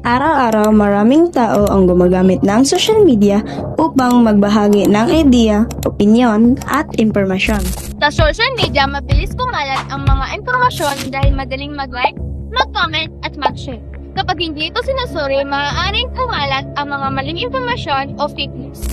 Araw-araw maraming tao ang gumagamit ng social media upang magbahagi ng ideya, opinyon, at impormasyon. Sa social media, mabilis kumalat ang mga impormasyon dahil madaling mag-like, mag-comment, at mag-share. Kapag hindi ito sinusuri, maaaring kumalat ang mga maling impormasyon o fake news.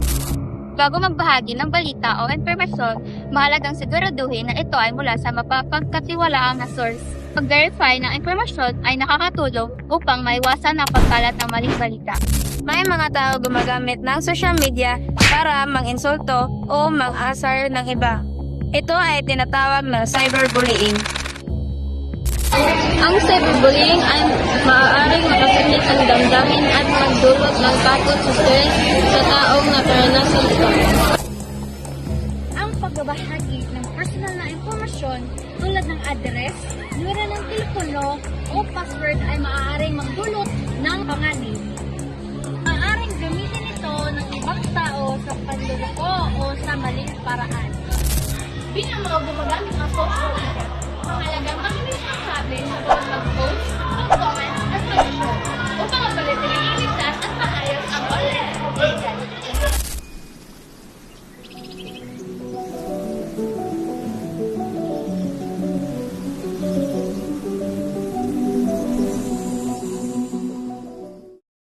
Bago magbahagi ng balita o impormasyon, mahalagang siguraduhin na ito ay mula sa mapapagkatiwalaang na source. Pag-verify ng impormasyon ay nakakatulong upang maiwasan ang pagkalat ng maling balita. May mga tao gumagamit ng social media para mang-insulto o mang-asar ng iba. Ito ay tinatawag na cyberbullying. Ang cyberbullying ay maaaring makasakit ang damdamin at magdulot ng takot sa stress sa taong nakaranasan ito. Ang pagbabahagi ng personal na impormasyon tulad ng address, numero ng telepono o password ay maaaring magdulot ng panganib. Maaaring gamitin ito ng ibang tao sa panluloko o sa maling paraan. Bilang mga gumagamit ng social